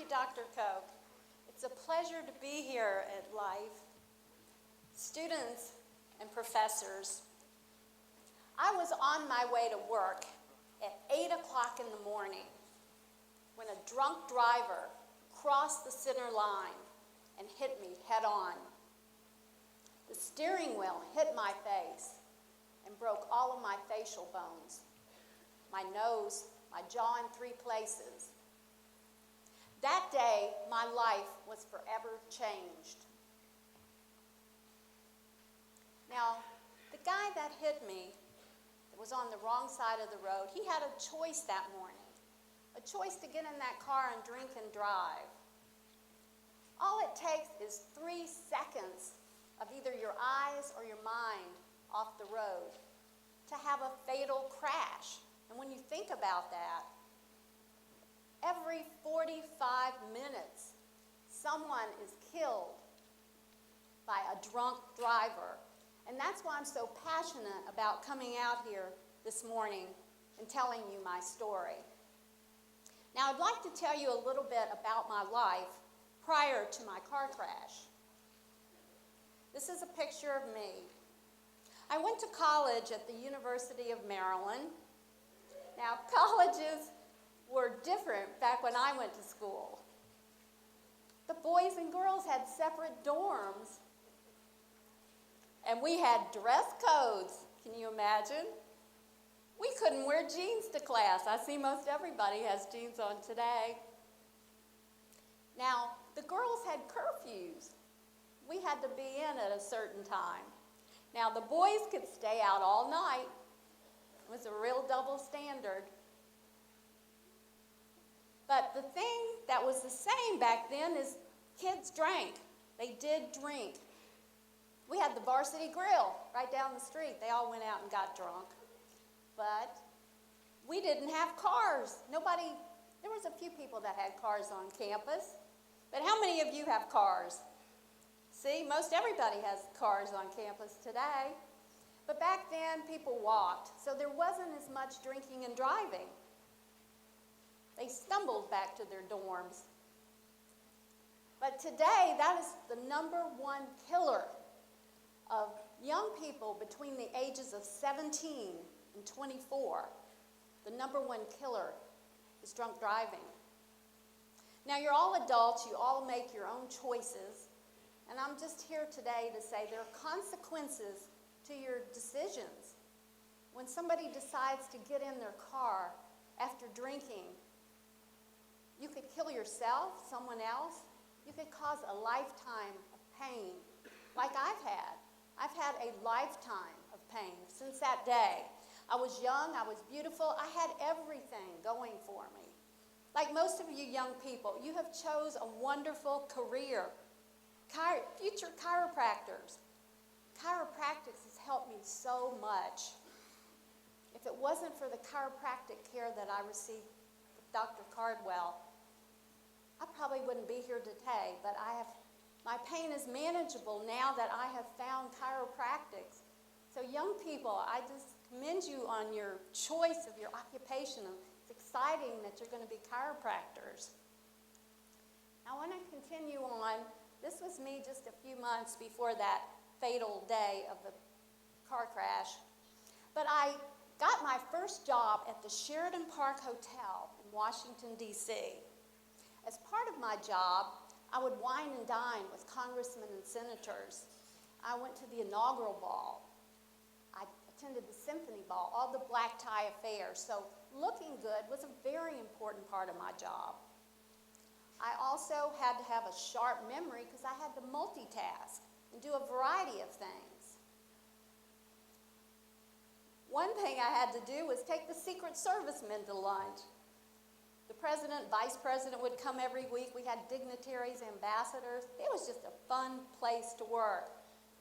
you, Dr. Koch. It's a pleasure to be here at Life. Students and professors, I was on my way to work at 8 o'clock in the morning when a drunk driver crossed the center line and hit me head on. The steering wheel hit my face and broke all of my facial bones, my nose, my jaw in 3 places. That day, my life was forever changed. Now, the guy that hit me, that was on the wrong side of the road, he had a choice that morning, a choice to get in that car and drink and drive. All it takes is 3 seconds of either your eyes or your mind off the road to have a fatal crash. And when you think about that, every 45 minutes, someone is killed by a drunk driver. And that's why I'm so passionate about coming out here this morning and telling you my story. Now, I'd like to tell you a little bit about my life prior to my car crash. This is a picture of me. I went to college at the University of Maryland. Now, colleges were different back when I went to school. The boys and girls had separate dorms, and we had dress codes. Can you imagine? We couldn't wear jeans to class. I see most everybody has jeans on today. Now, the girls had curfews. We had to be in at a certain time. Now, the boys could stay out all night. It was a real double standard. But the thing that was the same back then is kids drank. They did drink. We had the Varsity Grill right down the street. They all went out and got drunk. But we didn't have cars. There was a few people that had cars on campus. But how many of you have cars? See, most everybody has cars on campus today. But back then, people walked, so there wasn't as much drinking and driving. They stumbled back to their dorms. But today, that is the #1 killer of young people between the ages of 17 and 24. The #1 killer is drunk driving. Now, you're all adults. You all make your own choices. And I'm just here today to say there are consequences to your decisions. When somebody decides to get in their car after drinking, you could kill yourself, someone else. You could cause a lifetime of pain, like I've had. I've had a lifetime of pain since that day. I was young, I was beautiful, I had everything going for me. Like most of you young people, you have chose a wonderful career. Future chiropractors. Chiropractics has helped me so much. If it wasn't for the chiropractic care that I received with Dr. Cardwell, I probably wouldn't be here today, but my pain is manageable now that I have found chiropractics. So young people, I just commend you on your choice of your occupation. It's exciting that you're going to be chiropractors. I want to continue on. This was me just a few months before that fatal day of the car crash. But I got my first job at the Sheridan Park Hotel in Washington, D.C. As part of my job, I would wine and dine with congressmen and senators. I went to the inaugural ball. I attended the symphony ball, all the black tie affairs. So looking good was a very important part of my job. I also had to have a sharp memory because I had to multitask and do a variety of things. One thing I had to do was take the Secret Service men to lunch. The president, vice president would come every week. We had dignitaries, ambassadors. It was just a fun place to work.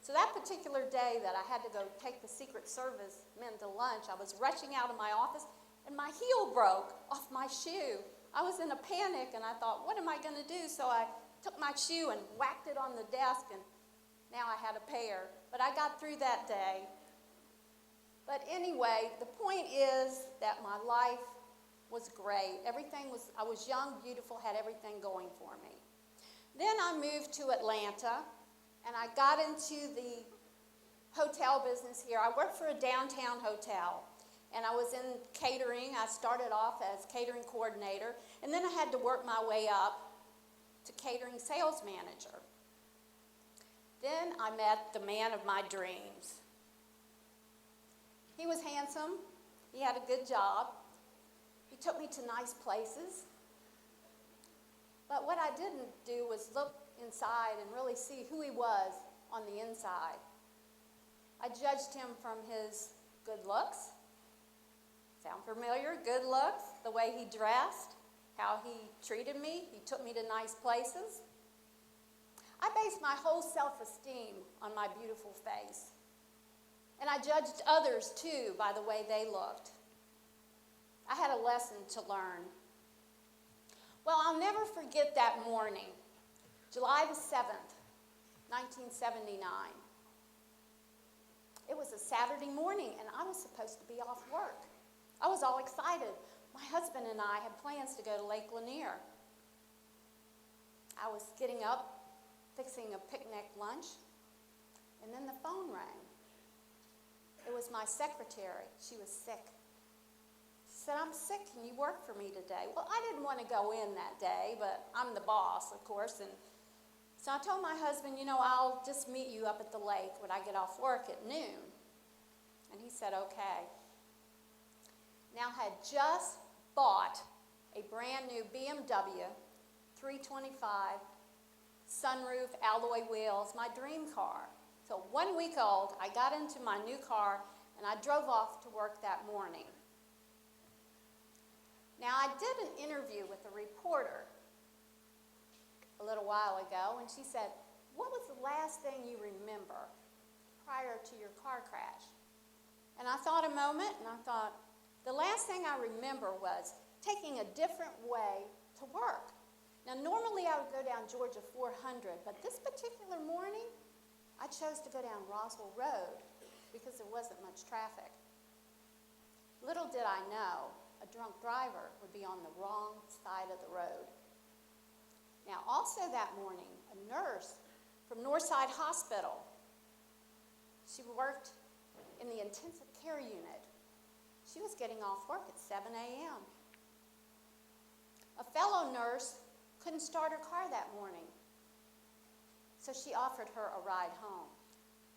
So that particular day that I had to go take the Secret Service men to lunch, I was rushing out of my office and my heel broke off my shoe. I was in a panic and I thought, what am I going to do? So I took my shoe and whacked it on the desk, and now I had a pair. But I got through that day. But anyway, the point is that my life was great. I was young, beautiful, had everything going for me. Then I moved to Atlanta, and I got into the hotel business here. I worked for a downtown hotel, and I was in catering. I started off as catering coordinator, and then I had to work my way up to catering sales manager. Then I met the man of my dreams. He was handsome. He had a good job. He took me to nice places. But what I didn't do was look inside and really see who he was on the inside. I judged him from his good looks. Sound familiar? Good looks, the way he dressed, how he treated me. He took me to nice places. I based my whole self-esteem on my beautiful face. And I judged others, too, by the way they looked. I had a lesson to learn. Well, I'll never forget that morning, July the 7th, 1979. It was a Saturday morning, and I was supposed to be off work. I was all excited. My husband and I had plans to go to Lake Lanier. I was getting up, fixing a picnic lunch, and then the phone rang. It was my secretary. She was sick. She said, "I'm sick. Can you work for me today?" Well, I didn't want to go in that day, but I'm the boss, of course. And so I told my husband, I'll just meet you up at the lake when I get off work at noon. And he said, okay. Now, I had just bought a brand new BMW 325, sunroof, alloy wheels, my dream car. So 1 week old, I got into my new car, and I drove off to work that morning. Now, I did an interview with a reporter a little while ago, and she said, "What was the last thing you remember prior to your car crash?" And I thought a moment, and I thought, the last thing I remember was taking a different way to work. Now, normally I would go down Georgia 400, but this particular morning, I chose to go down Roswell Road because there wasn't much traffic. Little did I know, a drunk driver would be on the wrong side of the road. Now, also that morning, a nurse from Northside Hospital, she worked in the intensive care unit. She was getting off work at 7 a.m. A fellow nurse couldn't start her car that morning, so she offered her a ride home.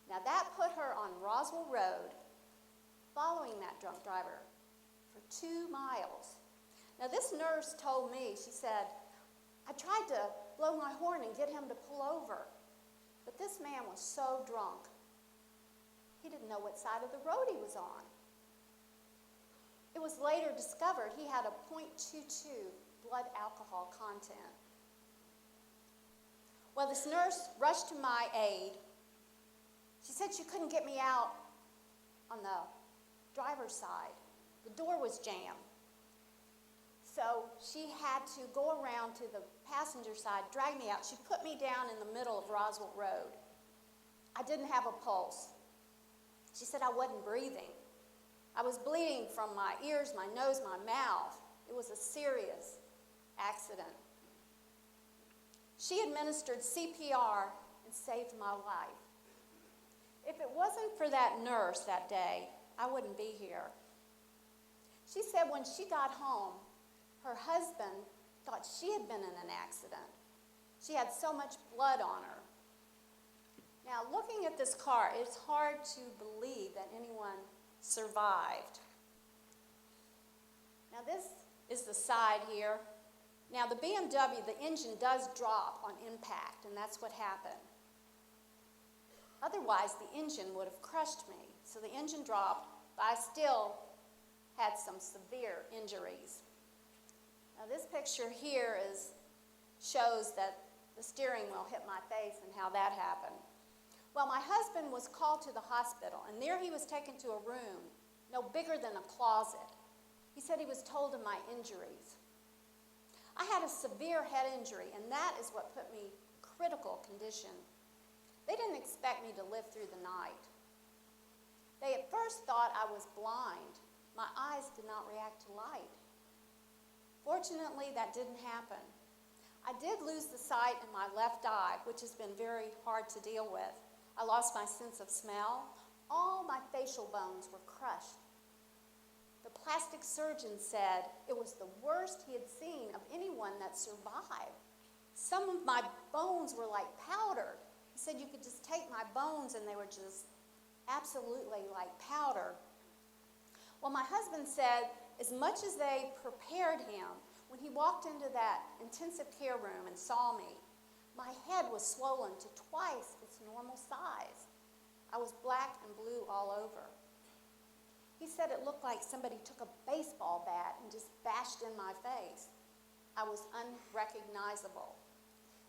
Now, that put her on Roswell Road, following that drunk driver for 2 miles. Now, this nurse told me, she said, "I tried to blow my horn and get him to pull over, but this man was so drunk, he didn't know what side of the road he was on." It was later discovered he had a .22 blood alcohol content. Well, this nurse rushed to my aid. She said she couldn't get me out on the driver's side. The door was jammed. So she had to go around to the passenger side, drag me out. She put me down in the middle of Roswell Road. I didn't have a pulse. She said I wasn't breathing. I was bleeding from my ears, my nose, my mouth. It was a serious accident. She administered CPR and saved my life. If it wasn't for that nurse that day, I wouldn't be here. She said when she got home, her husband thought she had been in an accident. She had so much blood on her. Now, looking at this car, it's hard to believe that anyone survived. Now, this is the side here. Now, the BMW, the engine does drop on impact, and that's what happened. Otherwise, the engine would have crushed me. So the engine dropped, but I still had some severe injuries. Now, this picture here shows that the steering wheel hit my face and how that happened. Well, my husband was called to the hospital, and there he was taken to a room no bigger than a closet. He said he was told of my injuries. I had a severe head injury, and that is what put me in critical condition. They didn't expect me to live through the night. They at first thought I was blind. My eyes did not react to light. Fortunately, that didn't happen. I did lose the sight in my left eye, which has been very hard to deal with. I lost my sense of smell. All my facial bones were crushed. The plastic surgeon said it was the worst he had seen of anyone that survived. Some of my bones were like powder. He said you could just take my bones and they were just absolutely like powder. Well, my husband said as much as they prepared him, when he walked into that intensive care room and saw me, my head was swollen to twice its normal size. I was black and blue all over. He said it looked like somebody took a baseball bat and just bashed in my face. I was unrecognizable.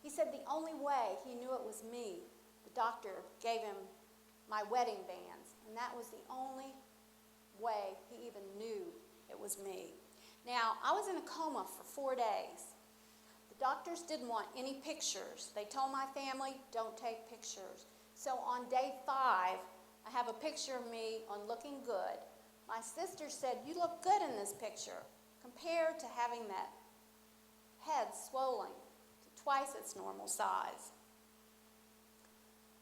He said the only way he knew it was me, the doctor gave him my wedding bands, and that was the only way he even knew it was me. Now, I was in a coma for 4 days. The doctors didn't want any pictures. They told my family, don't take pictures. So on day 5, I have a picture of me on looking good. My sister said, you look good in this picture, compared to having that head swollen to twice its normal size.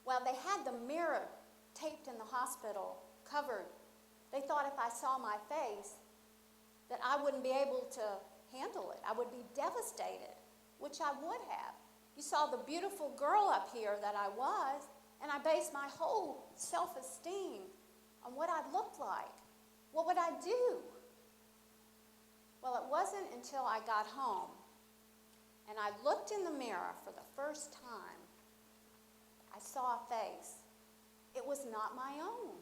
Well, they had the mirror taped in the hospital, covered. They thought if I saw my face, that I wouldn't be able to handle it. I would be devastated, which I would have. You saw the beautiful girl up here that I was, and I based my whole self-esteem on what I looked like. What would I do? Well, it wasn't until I got home and I looked in the mirror for the first time, I saw a face. It was not my own.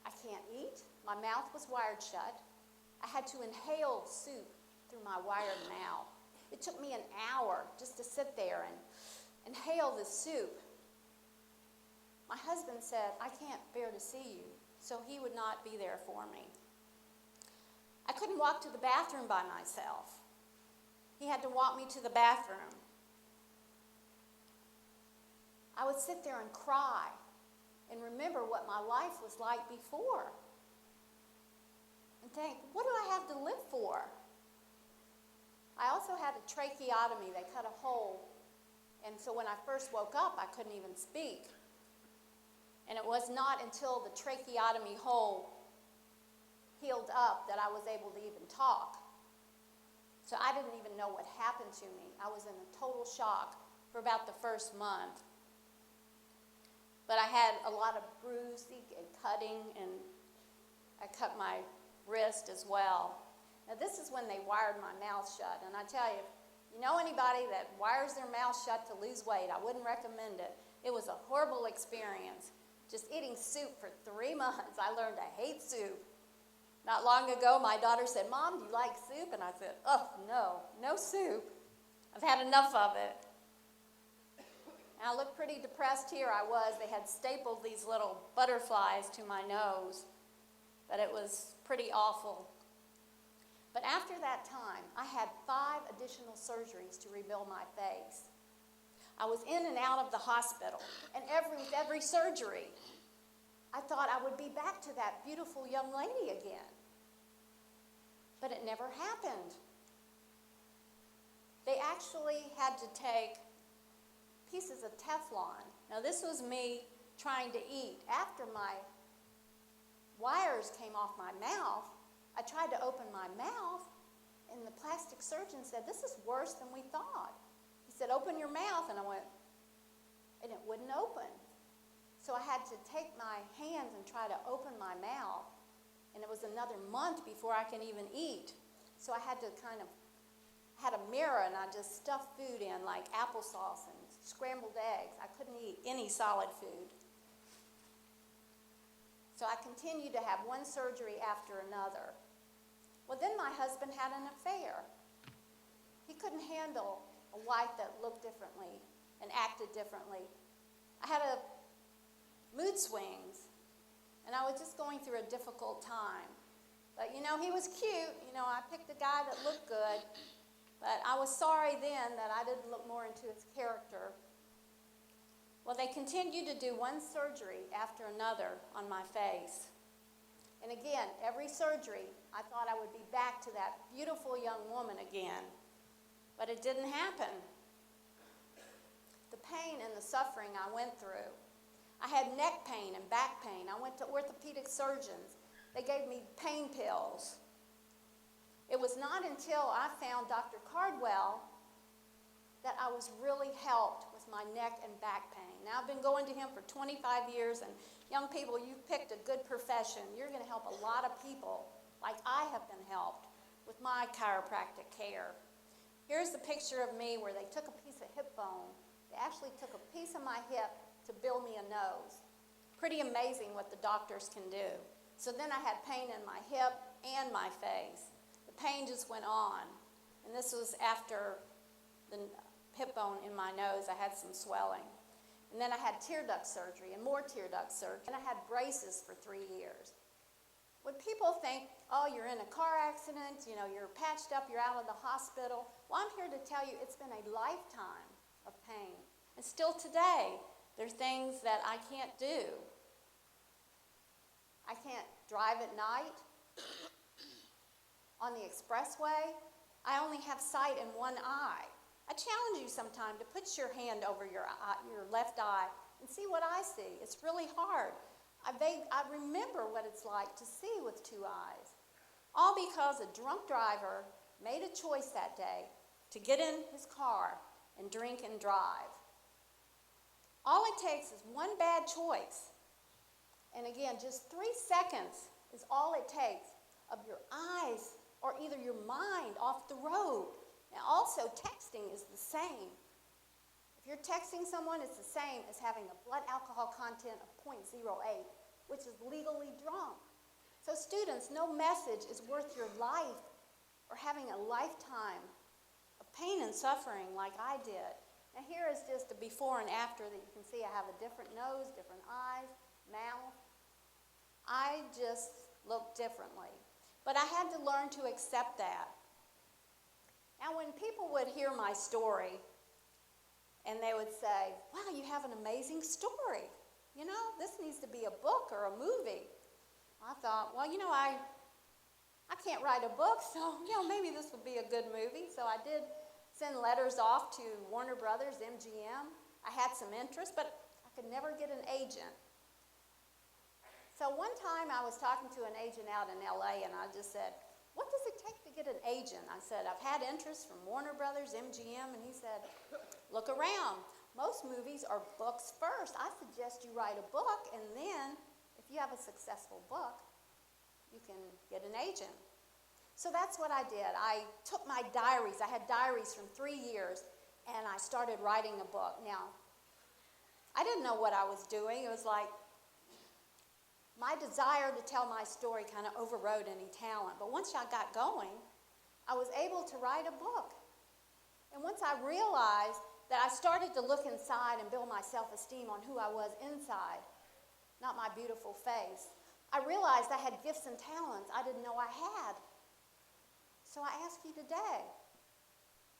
I can't eat. My mouth was wired shut. I had to inhale soup through my wired mouth. It took me an hour just to sit there and inhale the soup. My husband said, I can't bear to see you, so he would not be there for me. I couldn't walk to the bathroom by myself. He had to walk me to the bathroom. I would sit there and cry and remember what my life was like before. And think, what do I have to live for? I also had a tracheotomy. They cut a hole. And so when I first woke up, I couldn't even speak. And it was not until the tracheotomy hole healed up that I was able to even talk. So I didn't even know what happened to me. I was in a total shock for about the first month. But I had a lot of bruising and cutting, and I cut my wrist as well. Now this is when they wired my mouth shut, and I tell you, you know anybody that wires their mouth shut to lose weight, I wouldn't recommend it. It was a horrible experience. Just eating soup for 3 months, I learned to hate soup. Not long ago, my daughter said, Mom, do you like soup? And I said, oh, no soup. I've had enough of it. And I looked pretty depressed here. I was. They had stapled these little butterflies to my nose, but it was pretty awful. But after that time, I had 5 additional surgeries to rebuild my face. I was in and out of the hospital, and every surgery, I thought I would be back to that beautiful young lady again. But it never happened. They actually had to take pieces of Teflon. Now this was me trying to eat. After my wires came off my mouth, I tried to open my mouth, and the plastic surgeon said, this is worse than we thought. He said, open your mouth, and I went, and it wouldn't open. So I had to take my hands and try to open my mouth, and it was another month before I could even eat. So I had to had a mirror, and I just stuffed food in, like applesauce and scrambled eggs. I couldn't eat any solid food. So I continued to have one surgery after another. Well, then my husband had an affair. He couldn't handle a wife that looked differently and acted differently. I had mood swings, and I was just going through a difficult time. But, he was cute. I picked a guy that looked good. But I was sorry then that I didn't look more into his character. Well, they continued to do one surgery after another on my face. And again, every surgery, I thought I would be back to that beautiful young woman again, but it didn't happen. The pain and the suffering I went through. I had neck pain and back pain. I went to orthopedic surgeons. They gave me pain pills. It was not until I found Dr. Cardwell that I was really helped with my neck and back pain. Now, I've been going to him for 25 years, and young people, you've picked a good profession. You're going to help a lot of people like I have been helped with my chiropractic care. Here's the picture of me where they took a piece of hip bone. They actually took a piece of my hip to build me a nose. Pretty amazing what the doctors can do. So then I had pain in my hip and my face. The pain just went on. And this was after the hip bone in my nose. I had some swelling. And then I had tear duct surgery and more tear duct surgery. And I had braces for 3 years. When people think, oh, you're in a car accident, you're patched up, you're out of the hospital. Well, I'm here to tell you it's been a lifetime of pain. And still today, there's things that I can't do. I can't drive at night on the expressway. I only have sight in one eye. I challenge you sometime to put your hand over your left eye and see what I see. It's really hard. I remember what it's like to see with 2 eyes. All because a drunk driver made a choice that day to get in his car and drink and drive. All it takes is one bad choice. And again, just 3 seconds is all it takes of your eyes or either your mind off the road. Now, also, texting is the same. If you're texting someone, it's the same as having a blood alcohol content of 0.08, which is legally drunk. So, students, no message is worth your life or having a lifetime of pain and suffering like I did. Now, here is just a before and after that you can see. I have a different nose, different eyes, mouth. I just look differently. But I had to learn to accept that. Now, when people would hear my story, and they would say, wow, you have an amazing story. This needs to be a book or a movie. I thought, well, I can't write a book, so, maybe this would be a good movie. So I did send letters off to Warner Brothers, MGM. I had some interest, but I could never get an agent. So one time I was talking to an agent out in LA, and I just said, what does it take to get an agent? I said, I've had interest from Warner Brothers, MGM, and he said, look around. Most movies are books first. I suggest you write a book, and then if you have a successful book, you can get an agent. So that's what I did. I took my diaries. I had diaries from 3 years, and I started writing a book. Now, I didn't know what I was doing. It was like my desire to tell my story kind of overrode any talent. But once I got going, I was able to write a book. And once I realized that I started to look inside and build my self-esteem on who I was inside, not my beautiful face, I realized I had gifts and talents I didn't know I had. So I ask you today,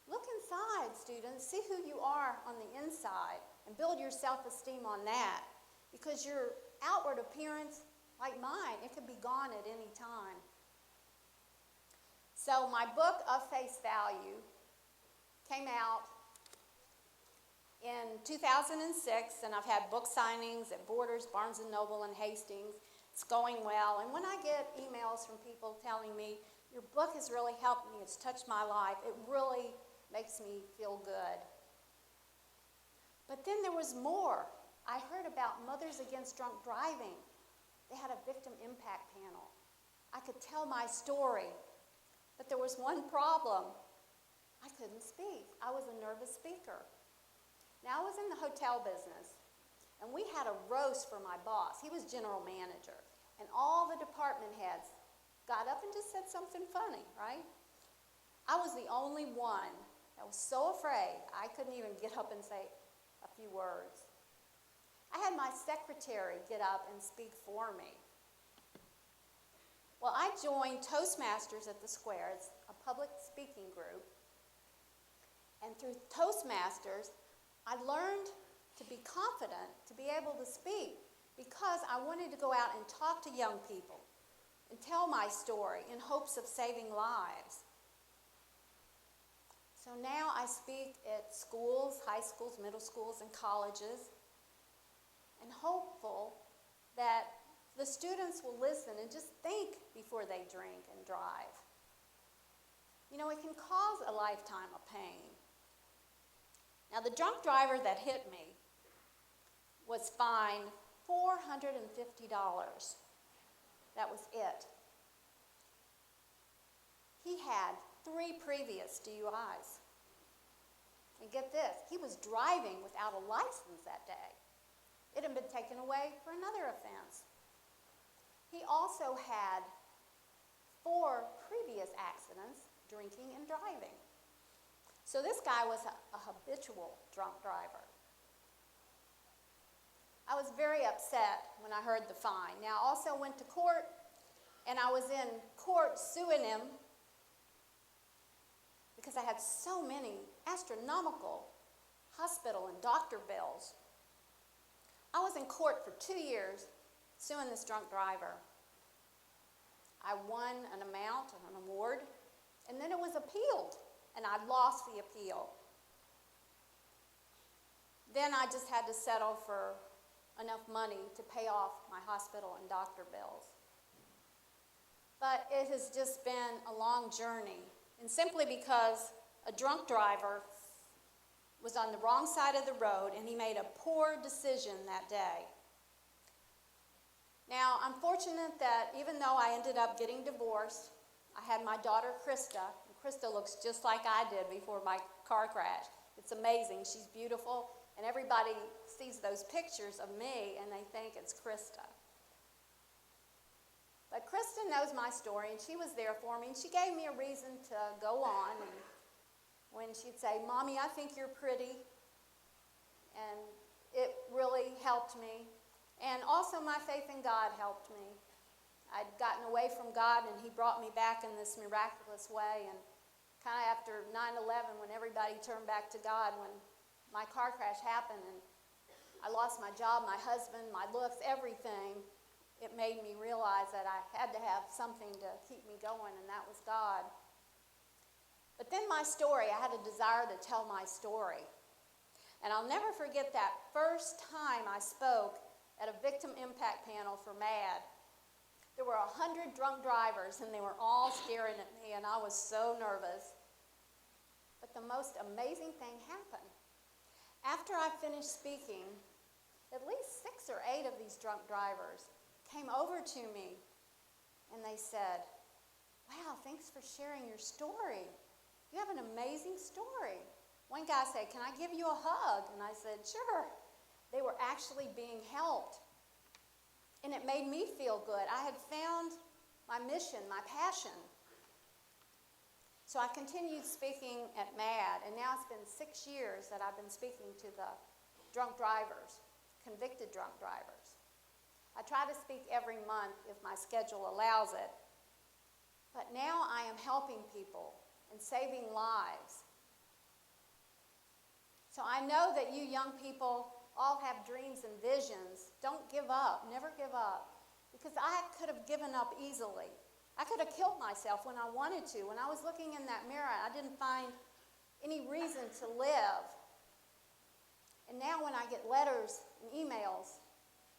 look inside, students, see who you are on the inside, and build your self-esteem on that. Because your outward appearance, like mine, it could be gone at any time. So my book, Of Face Value, came out in 2006, and I've had book signings at Borders, Barnes & Noble, and Hastings. It's going well. And when I get emails from people telling me, your book has really helped me, it's touched my life, it really makes me feel good. But then there was more. I heard about Mothers Against Drunk Driving. They had a victim impact panel. I could tell my story, but there was one problem. I couldn't speak. I was a nervous speaker. Now, I was in the hotel business, and we had a roast for my boss. He was general manager, and all the department heads got up and just said something funny, right? I was the only one that was so afraid I couldn't even get up and say a few words. I had my secretary get up and speak for me. Well, I joined Toastmasters at the Square. It's a public speaking group. And through Toastmasters, I learned to be confident, to be able to speak, because I wanted to go out and talk to young people. and tell my story in hopes of saving lives. So now I speak at schools, high schools, middle schools, and colleges, and hopeful that the students will listen and just think before they drink and drive. You know, it can cause a lifetime of pain. Now, the drunk driver that hit me was fined $450. That was it. He had 3 previous DUIs. And get this, he was driving without a license that day. It had been taken away for another offense. He also had 4 previous accidents, drinking and driving. So this guy was a habitual drunk driver. I was very upset when I heard the fine. Now, I also went to court, and I was in court suing him because I had so many astronomical hospital and doctor bills. I was in court for 2 years suing this drunk driver. I won an amount, an award, and then it was appealed, and I lost the appeal. Then I just had to settle for enough money to pay off my hospital and doctor bills. But it has just been a long journey, and simply because a drunk driver was on the wrong side of the road and he made a poor decision that day. Now, I'm fortunate that even though I ended up getting divorced, I had my daughter Krista, and Krista looks just like I did before my car crash. It's amazing. She's beautiful, and everybody sees those pictures of me and they think it's Krista. But Krista knows my story, and she was there for me, and she gave me a reason to go on. And when she'd say, "Mommy, I think you're pretty," and it really helped me. And also my faith in God helped me. I'd gotten away from God, and he brought me back in this miraculous way. And kind of after 9/11, when everybody turned back to God, when my car crash happened and I lost my job, my husband, my looks, everything, it made me realize that I had to have something to keep me going, and that was God. But then my story, I had a desire to tell my story. And I'll never forget that first time I spoke at a victim impact panel for MAD. There were 100 drunk drivers, and they were all staring at me, and I was so nervous. But the most amazing thing happened. After I finished speaking, at least 6 or 8 of these drunk drivers came over to me, and they said, "Wow, thanks for sharing your story. You have an amazing story." One guy said, "Can I give you a hug?" And I said, "Sure." They were actually being helped. And it made me feel good. I had found my mission, my passion. So I continued speaking at MAD, and now it's been 6 years that I've been speaking to the drunk drivers, convicted drunk drivers. I try to speak every month if my schedule allows it. But now I am helping people and saving lives. So I know that you young people all have dreams and visions. Don't give up. Never give up. Because I could have given up easily. I could have killed myself when I wanted to. When I was looking in that mirror, I didn't find any reason to live. And now when I get letters and emails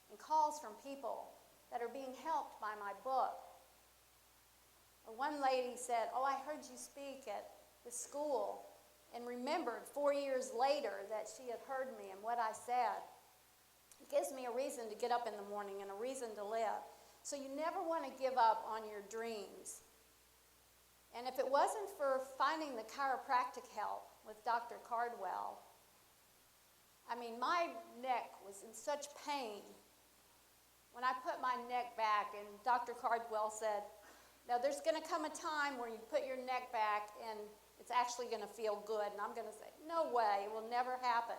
and calls from people that are being helped by my book. Or one lady said, "Oh, I heard you speak at the school," and remembered 4 years later that she had heard me and what I said. It gives me a reason to get up in the morning and a reason to live. So you never want to give up on your dreams. And if it wasn't for finding the chiropractic help with Dr. Cardwell, I mean, my neck was in such pain. When I put my neck back, and Dr. Cardwell said, "Now there's going to come a time where you put your neck back and it's actually going to feel good." And I'm going to say, "No way, it will never happen."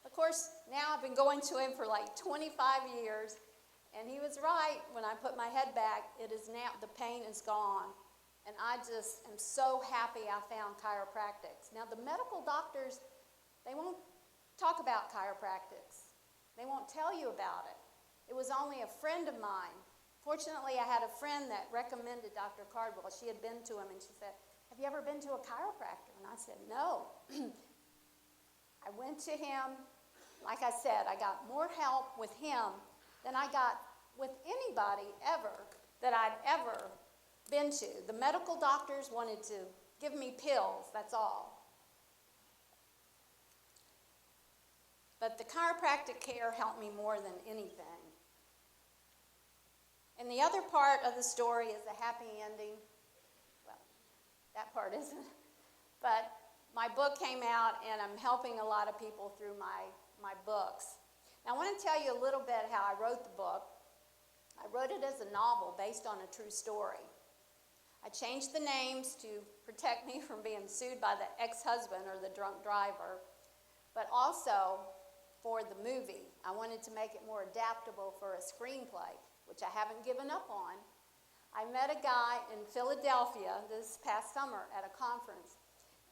Of course, now I've been going to him for like 25 years, and he was right. When I put my head back, it is now, the pain is gone. And I just am so happy I found chiropractics. Now, the medical doctors, they won't talk about chiropractics. They won't tell you about it. It was only a friend of mine Fortunately, I had a friend that recommended Dr. Cardwell. She had been to him, and she said, "Have you ever been to a chiropractor?" And I said, "No." I went to him. Like I said, I got more help with him than I got with anybody ever that I'd ever been to. The medical doctors wanted to give me pills, that's all. But the chiropractic care helped me more than anything. And the other part of the story is the happy ending. Well, that part isn't. But my book came out, and I'm helping a lot of people through my books. Now, I want to tell you a little bit how I wrote the book. I wrote it as a novel based on a true story. I changed the names to protect me from being sued by the ex-husband or the drunk driver, but also for the movie. I wanted to make it more adaptable for a screenplay, which I haven't given up on. I met a guy in Philadelphia this past summer at a conference,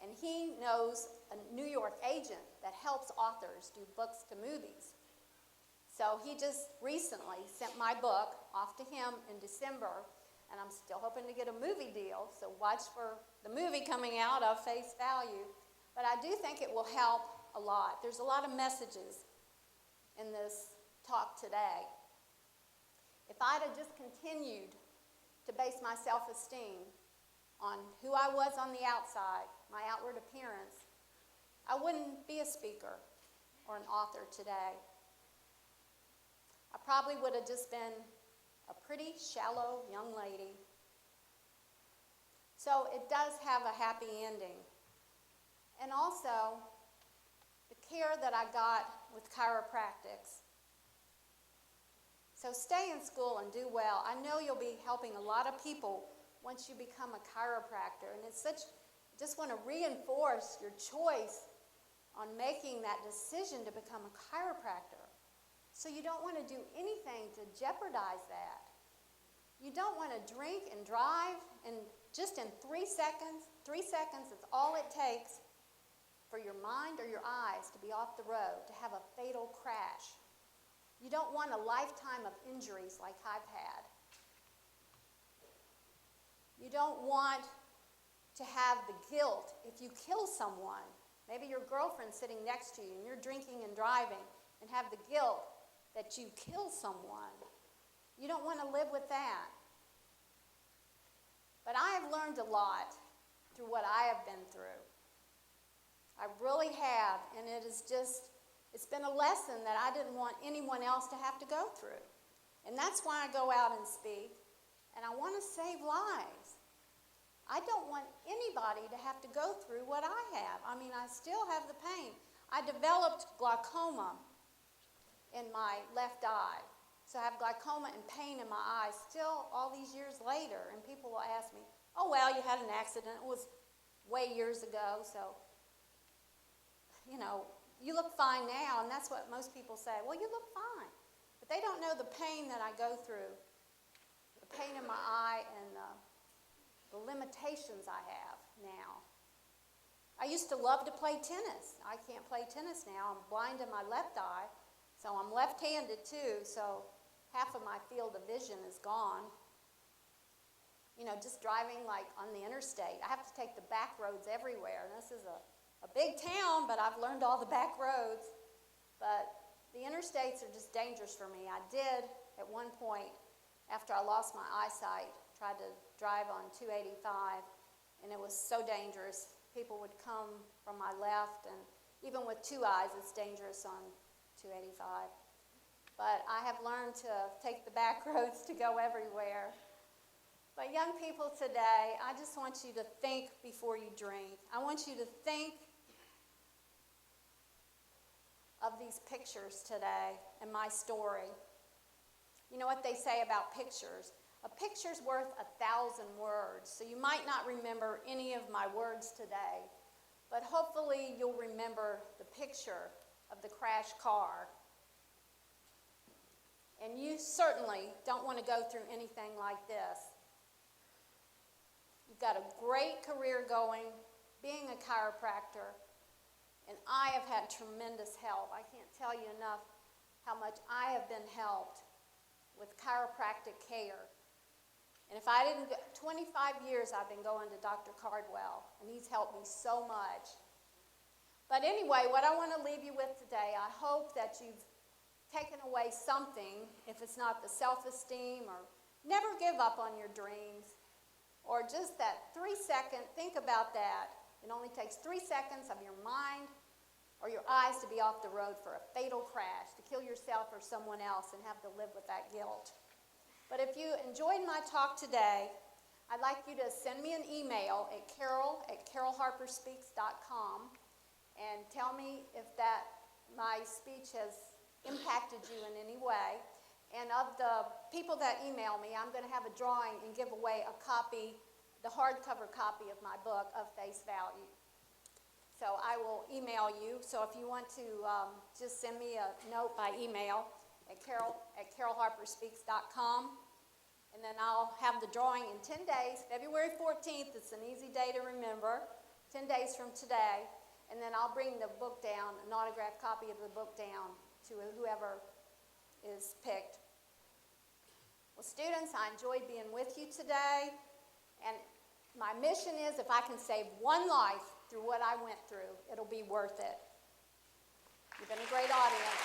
and he knows a New York agent that helps authors do books to movies. So he just recently sent my book off to him in December, and I'm still hoping to get a movie deal, so watch for the movie coming out of Face Value. But I do think it will help a lot. There's a lot of messages in this talk today. If I'd have just continued to base my self-esteem on who I was on the outside, my outward appearance, I wouldn't be a speaker or an author today. I probably would have just been a pretty shallow young lady. So it does have a happy ending. And also, the care that I got with chiropractics. So stay in school and do well. I know you'll be helping a lot of people once you become a chiropractor. And it's just want to reinforce your choice on making that decision to become a chiropractor. So you don't want to do anything to jeopardize that. You don't want to drink and drive, and just in 3 seconds is all it takes for your mind or your eyes to be off the road, to have a fatal crash. You don't want a lifetime of injuries like I've had. You don't want to have the guilt if you kill someone. Maybe your girlfriend's sitting next to you and you're drinking and driving and have the guilt that you kill someone. You don't want to live with that. But I have learned a lot through what I have been through. I really have, and it's been a lesson that I didn't want anyone else to have to go through. And that's why I go out and speak, and I want to save lives. I don't want anybody to have to go through what I have. I mean, I still have the pain. I developed glaucoma in my left eye. So I have glaucoma and pain in my eyes still all these years later. And people will ask me, "Oh, well, you had an accident. It was way years ago, so, you look fine now." And that's what most people say. Well, you look fine. But they don't know the pain that I go through, the pain in my eye and the limitations I have now. I used to love to play tennis. I can't play tennis now. I'm blind in my left eye, so I'm left-handed too, so half of my field of vision is gone. Just driving like on the interstate. I have to take the back roads everywhere. And this is a big town, but I've learned all the back roads. But the interstates are just dangerous for me. I did, at one point, after I lost my eyesight, tried to drive on 285, and it was so dangerous. People would come from my left, and even with two eyes, it's dangerous on 285. But I have learned to take the back roads to go everywhere. But young people today, I just want you to think before you drink. I want you to think of these pictures today and my story. You know what they say about pictures? A picture's worth 1,000 words. So you might not remember any of my words today, but hopefully you'll remember the picture of the crashed car. And you certainly don't want to go through anything like this. You've got a great career going, being a chiropractor, and I have had tremendous help. I can't tell you enough how much I have been helped with chiropractic care. And if I didn't, 25 years I've been going to Dr. Cardwell, and he's helped me so much. But anyway, what I want to leave you with today, I hope that you've taken away something, if it's not the self-esteem, or never give up on your dreams, or just that 3-second, think about that. It only takes 3 seconds of your mind or your eyes to be off the road for a fatal crash, to kill yourself or someone else and have to live with that guilt. But if you enjoyed my talk today, I'd like you to send me an email at carol@carolharperspeaks.com and tell me if my speech has impacted you in any way. And of the people that email me, I'm going to have a drawing and give away a copy, the hardcover copy of my book, Of Face Value. So I will email you. So if you want to just send me a note by email at carol@carolharperspeaks.com, and then I'll have the drawing in 10 days. February 14th, it's an easy day to remember, 10 days from today. And then I'll bring the book down, an autographed copy of the book down to whoever is picked. Well, students, I enjoyed being with you today. And my mission is, if I can save one life through what I went through, it'll be worth it. You've been a great audience.